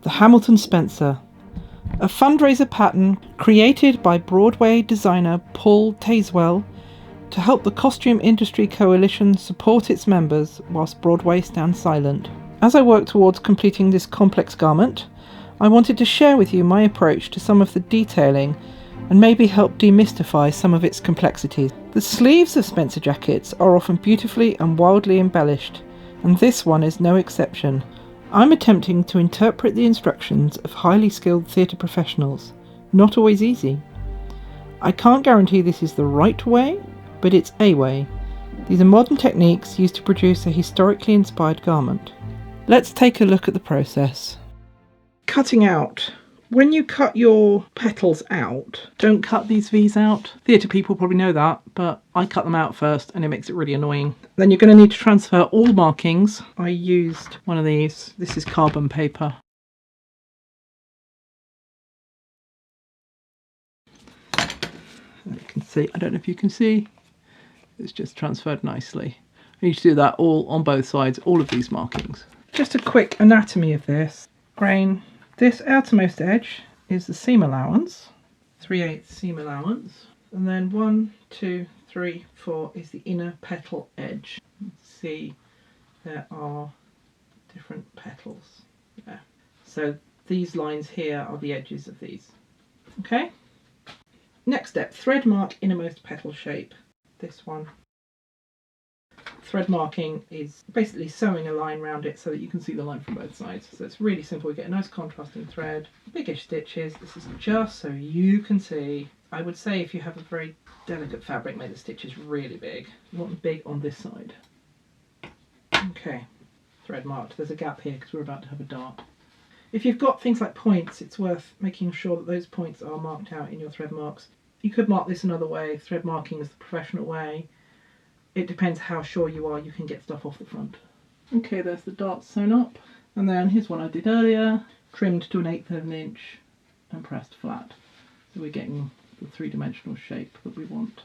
The Hamilton Spencer, a fundraiser pattern created by Broadway designer Paul Tazewell to help the Costume Industry Coalition support its members whilst Broadway stands silent. As I work towards completing this complex garment, I wanted to share with you my approach to some of the detailing and maybe help demystify some of its complexities. The sleeves of Spencer jackets are often beautifully and wildly embellished, and this one is no exception. I'm attempting to interpret the instructions of highly skilled theatre professionals. Not always easy. I can't guarantee this is the right way, but it's a way. These are modern techniques used to produce a historically inspired garment. Let's take a look at the process. Cutting out. When you cut your petals out, don't cut these V's out. Theatre people probably know that, but I cut them out first and it makes it really annoying. Then you're going to need to transfer all markings. I used one of these. This is carbon paper. You can see, I don't know if you can see, it's just transferred nicely. I need to do that all on both sides, all of these markings. Just a quick anatomy of this. Grain. This outermost edge is the seam allowance, 3/8 seam allowance, and then 1, 2, 3, 4 is the inner petal edge. See, there are different petals there. So these lines here are the edges of these. Okay? Next step, thread mark innermost petal shape. This one. Thread marking is basically sewing a line around it so that you can see the line from both sides. So it's really simple. You get a nice contrasting thread, biggish stitches. This is just so you can see. I would say if you have a very delicate fabric, make the stitches really big. You want them big on this side. Okay, thread marked. There's a gap here because we're about to have a dart. If you've got things like points, it's worth making sure that those points are marked out in your thread marks. You could mark this another way. Thread marking is the professional way. It depends how sure you are you can get stuff off the front. Okay, there's the dart sewn up. And then here's one I did earlier, trimmed to 1/8 of an inch and pressed flat. So we're getting the three-dimensional shape that we want.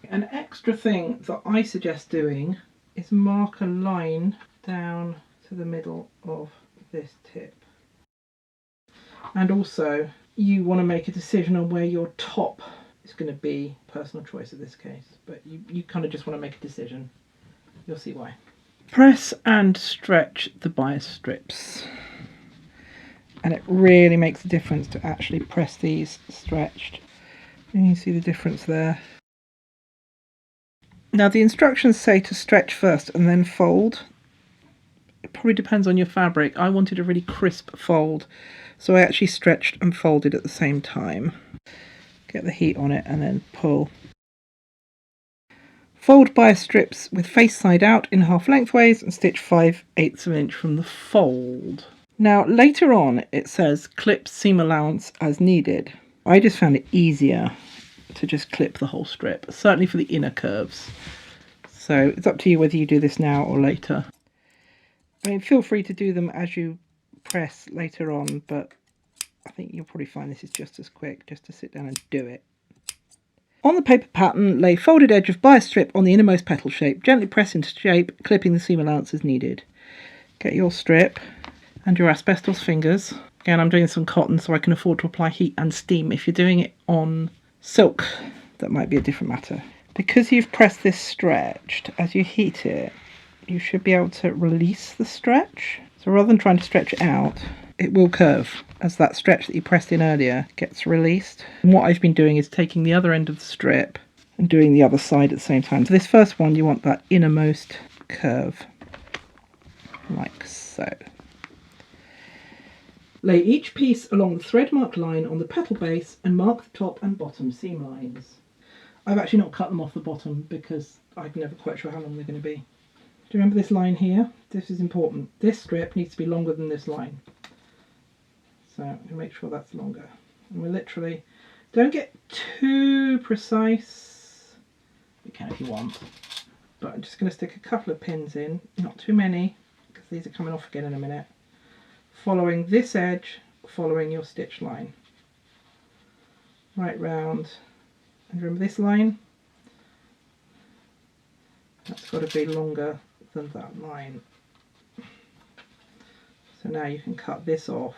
An extra thing that I suggest doing is mark a line down to the middle of this tip. And also, you want to make a decision on where your top is going to be. Personal choice in this case, but you kind of just want to make a decision. You'll see why. Press and stretch the bias strips. And it really makes a difference to actually press these stretched. And you see the difference there. Now the instructions say to stretch first and then fold. It probably depends on your fabric. I wanted a really crisp fold, so I actually stretched and folded at the same time. Get the heat on it and then pull. Fold bias strips with face side out in half lengthways and stitch 5/8 of an inch from the fold. Now later on it says clip seam allowance as needed. I just found it easier to just clip the whole strip, certainly for the inner curves. So it's up to you whether you do this now or later. I mean, feel free to do them as you press later on, but I think you'll probably find this is just as quick, just to sit down and do it. On the paper pattern, lay folded edge of bias strip on the innermost petal shape. Gently press into shape, clipping the seam allowance as needed. Get your strip and your asbestos fingers. Again, I'm doing this on cotton so I can afford to apply heat and steam. If you're doing it on silk, that might be a different matter. Because you've pressed this stretched, as you heat it, you should be able to release the stretch. So rather than trying to stretch it out, it will curve as that stretch that you pressed in earlier gets released. And what I've been doing is taking the other end of the strip and doing the other side at the same time. So this first one, you want that innermost curve, like so. Lay each piece along the thread mark line on the petal base and mark the top and bottom seam lines. I've actually not cut them off the bottom because I'm never quite sure how long they're going to be. Do you remember this line here? This is important. This strip needs to be longer than this line. So I'm going to make sure that's longer. And we're literally, don't get too precise. You can if you want. But I'm just going to stick a couple of pins in, not too many, because these are coming off again in a minute. Following this edge, following your stitch line. Right round. And remember this line? That's got to be longer than that line. So now you can cut this off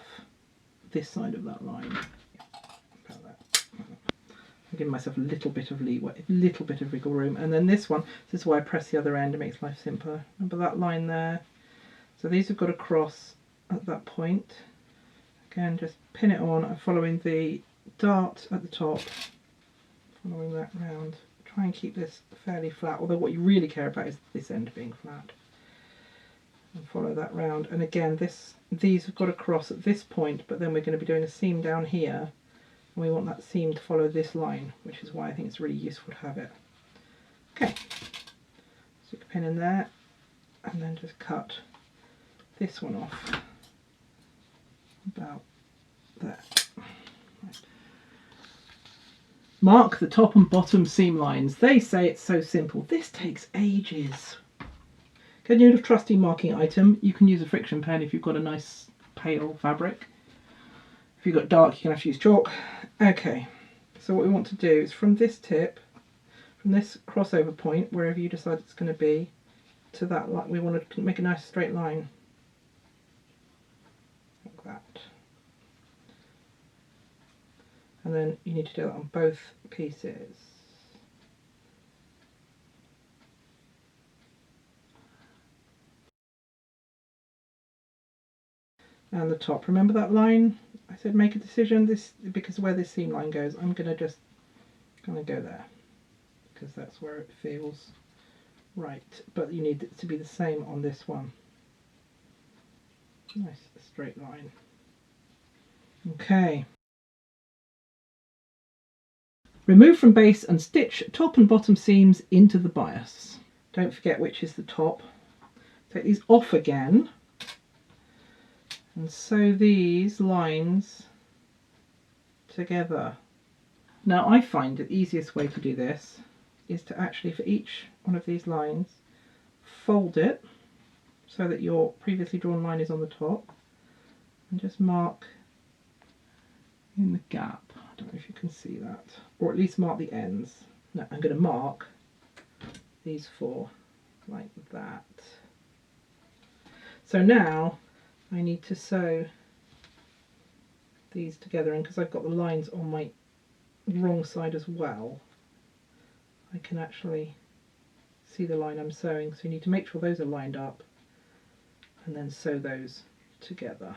this side of that line. About that. I'm giving myself a little bit of leeway, a little bit of wiggle room. And then this one, this is why I press the other end, it makes life simpler. Remember that line there? So these have got to cross at that point. Again, just pin it on and following the dart at the top, following that round. Try and keep this fairly flat, although what you really care about is this end being flat. And follow that round. And again, these have got to cross at this point, but then we're going to be doing a seam down here. And we want that seam to follow this line, which is why I think it's really useful to have it. Okay, stick a pin in there and then just cut this one off about there. Right. Mark the top and bottom seam lines. They say it's so simple. This takes ages. Get rid of trusty marking item. You can use a friction pen if you've got a nice pale fabric. If you've got dark, you can have to use chalk. Okay, so what we want to do is from this tip, from this crossover point, wherever you decide it's going to be, to that line, we want to make a nice straight line. Like that. And then you need to do that on both pieces. And the top, remember that line? I said make a decision, this because where this seam line goes, I'm going to just kind of go there because that's where it feels right. But you need it to be the same on this one. Nice straight line. Okay. Remove from base and stitch top and bottom seams into the bias. Don't forget which is the top. Take these off again and sew these lines together. Now I find the easiest way to do this is to actually, for each one of these lines, fold it so that your previously drawn line is on the top and just mark in the gap. I don't know if you can see that, or at least mark the ends. Now I'm going to mark these four like that. So now I need to sew these together, and because I've got the lines on my wrong side as well, I can actually see the line I'm sewing. So you need to make sure those are lined up and then sew those together.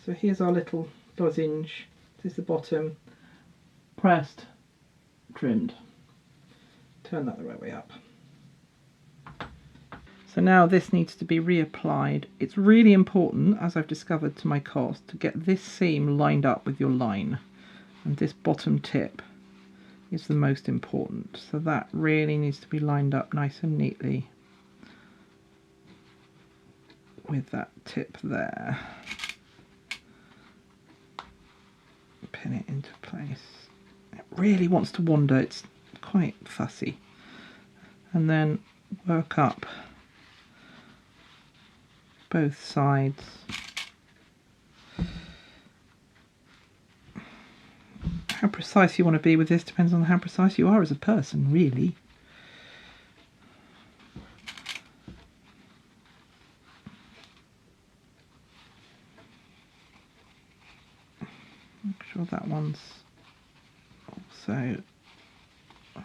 So here's our little lozenge. This is the bottom, pressed, trimmed. Turn that the right way up. So now this needs to be reapplied. It's really important, as I've discovered to my cost, to get this seam lined up with your line. And this bottom tip is the most important. So that really needs to be lined up nice and neatly with that tip there. Pin it into place. It really wants to wander, it's quite fussy. And then work up both sides. How precise you want to be with this depends on how precise you are as a person, really. Make sure that one's also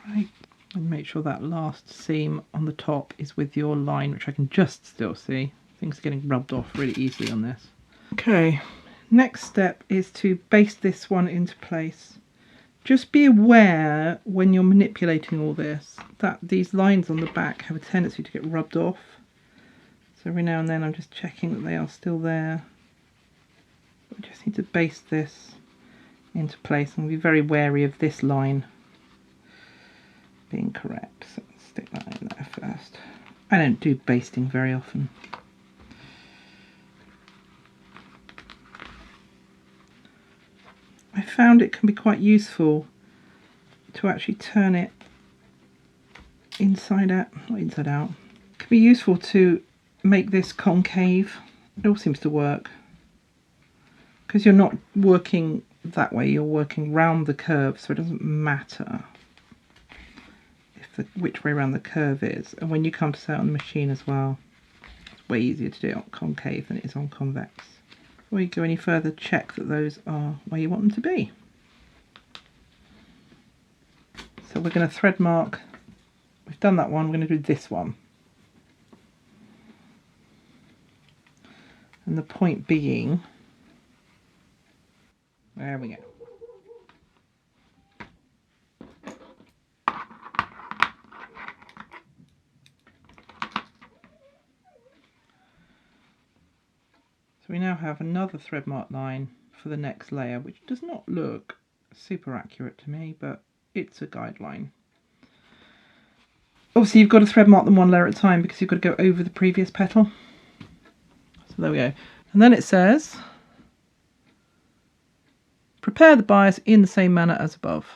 right, and make sure that last seam on the top is with your line, which I can just still see. Things are getting rubbed off really easily on this. Okay, next step is to baste this one into place. Just be aware when you're manipulating all this that these lines on the back have a tendency to get rubbed off. So every now and then I'm just checking that they are still there. I just need to baste this into place and be very wary of this line being correct. So let's stick that in there first. I don't do basting very often. I found it can be quite useful to actually turn it inside out, not inside out. It can be useful to make this concave. It all seems to work because you're not working that way, you're working round the curve, so it doesn't matter if which way around the curve is. And when you come to sew it on the machine as well, it's way easier to do it on concave than it is on convex. Before you go any further, check that those are where you want them to be. So we're going to thread mark. We've done that one, we're going to do this one. And the point being, there we go. So we now have another thread mark line for the next layer, which does not look super accurate to me, but it's a guideline. Obviously you've got to thread mark them one layer at a time because you've got to go over the previous petal. So there we go. And then it says, prepare the bias in the same manner as above.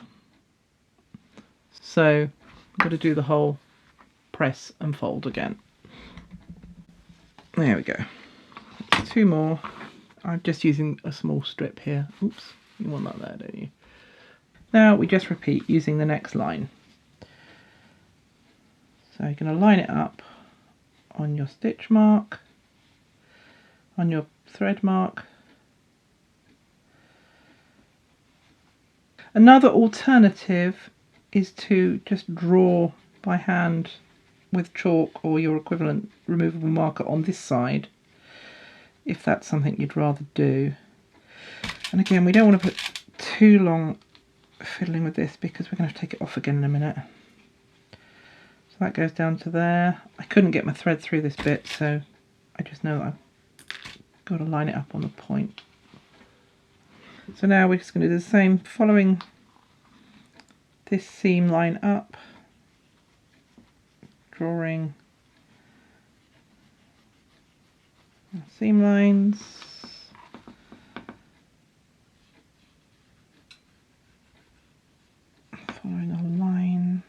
So I've got to do the whole press and fold again. There we go. 2 more. I'm just using a small strip here. Oops, you want that there, don't you? Now we just repeat using the next line. So you're going to line it up on your stitch mark, on your thread mark. Another alternative is to just draw by hand with chalk or your equivalent removable marker on this side, if that's something you'd rather do. And again, we don't want to put too long fiddling with this because we're going to have to take it off again in a minute. So that goes down to there. I couldn't get my thread through this bit, so I just know that I've got to line it up on the point. So now we're just going to do the same, following this seam line up, drawing seam lines, following a line,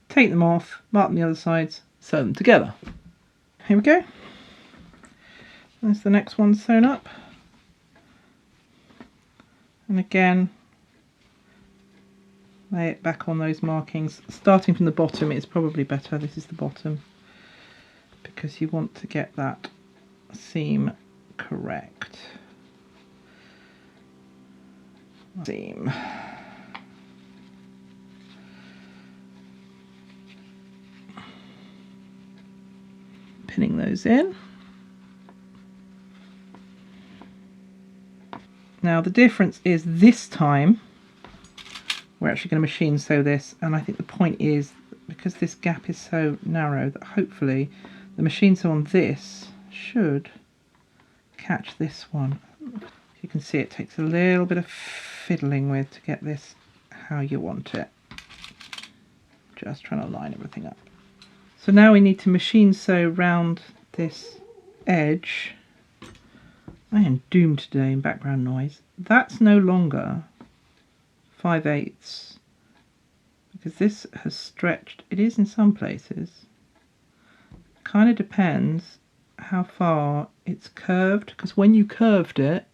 take them off, mark them the other sides, sew them together. Here we go. There's the next one sewn up. And again, lay it back on those markings. Starting from the bottom is probably better. This is the bottom, because you want to get that seam correct. Seam. Pinning those in. Now the difference is this time we're actually going to machine sew this, and I think the point is, because this gap is so narrow, that hopefully the machine sew on this should catch this one. You can see it takes a little bit of fiddling with to get this how you want it. Just trying to line everything up. So now we need to machine sew round this edge. I am doomed today in background noise. That's no longer 5/8 because this has stretched. It is in some places. Kind of depends how far it's curved, because when you curved it,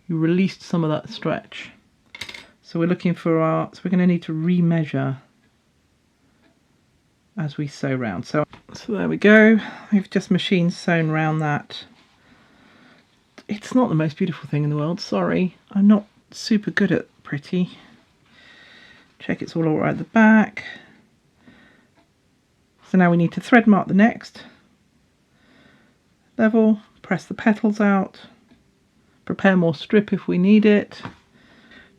you released some of that stretch. So we're looking for so we're going to need to remeasure as we sew round. So there we go. We've just machine sewn round that. It's not the most beautiful thing in the world, sorry. I'm not super good at pretty. Check it's all right at the back. So now we need to thread mark the next level, press the petals out, prepare more strip if we need it,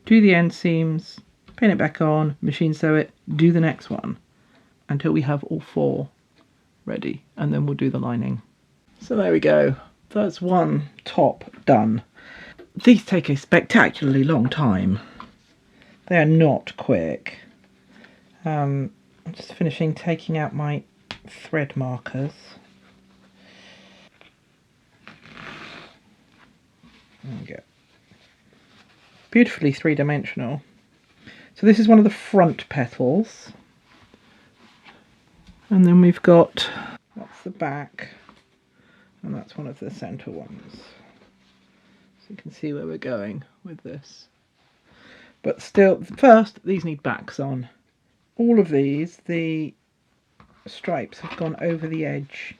do the end seams, pin it back on, machine sew it, do the next one until we have all 4 ready, and then we'll do the lining. So there we go. That's one top done. These take a spectacularly long time. They are not quick. I'm just finishing taking out my thread markers. There we go. Beautifully 3-dimensional. So this is one of the front petals. And then we've got, that's the back. And that's one of the centre ones. So you can see where we're going with this. But still, first, these need backs on. All of these, the stripes have gone over the edge.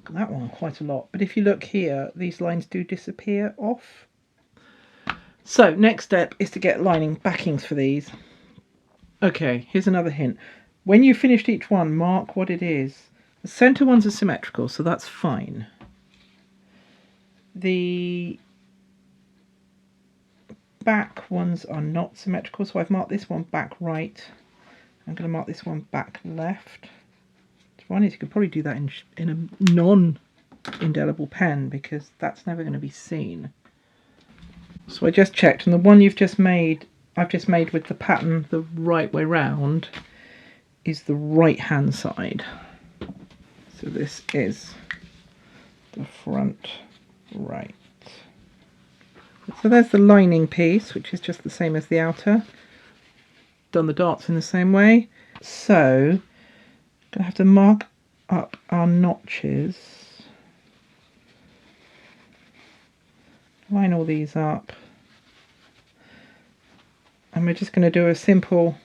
That one quite a lot. But if you look here, these lines do disappear off. So next step is to get lining backings for these. Okay, here's another hint. When you've finished each one, mark what it is. The centre ones are symmetrical, so that's fine. The back ones are not symmetrical, so I've marked this one back right. I'm going to mark this one back left. One is you could probably do that in a non-indelible pen, because that's never going to be seen. So I just checked, and the one I've just made with the pattern the right way round is the right hand side. So this is the front right. So there's the lining piece, which is just the same as the outer. Done the darts in the same way. So I'm gonna have to mark up our notches. Line all these up. And we're just going to do a simple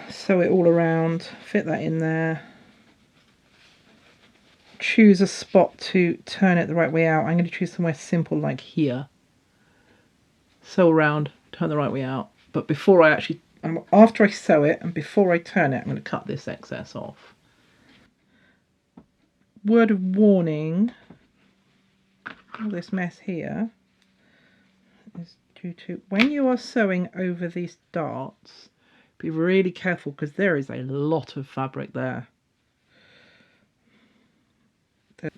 sew it all around, fit that in there. Choose a spot to turn it the right way out. I'm going to choose somewhere simple like here. Sew around, turn the right way out. But before I actually, after I sew it and before I turn it, I'm going to cut this excess off. Word of warning, all this mess here is due to, when you are sewing over these darts, be really careful because there is a lot of fabric there.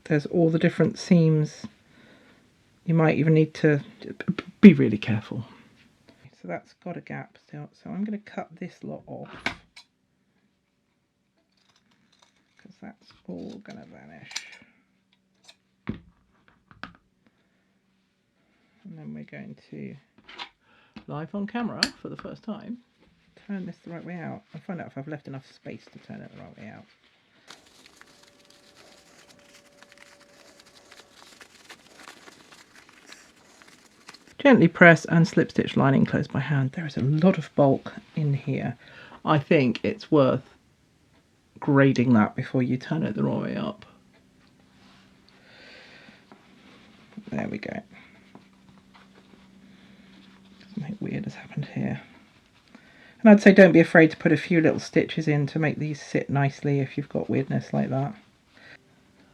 There's all the different seams. You might even need to be really careful. So that's got a gap still. So I'm going to cut this lot off because that's all going to vanish. And then we're going to, live on camera for the first time, turn this the right way out and find out if I've left enough space to turn it the right way out. Gently press and slip stitch lining close by hand. There is a lot of bulk in here. I think it's worth grading that before you turn it the right way up. There we go. Something weird has happened here. And I'd say don't be afraid to put a few little stitches in to make these sit nicely if you've got weirdness like that.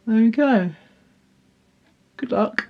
There we go. Good luck.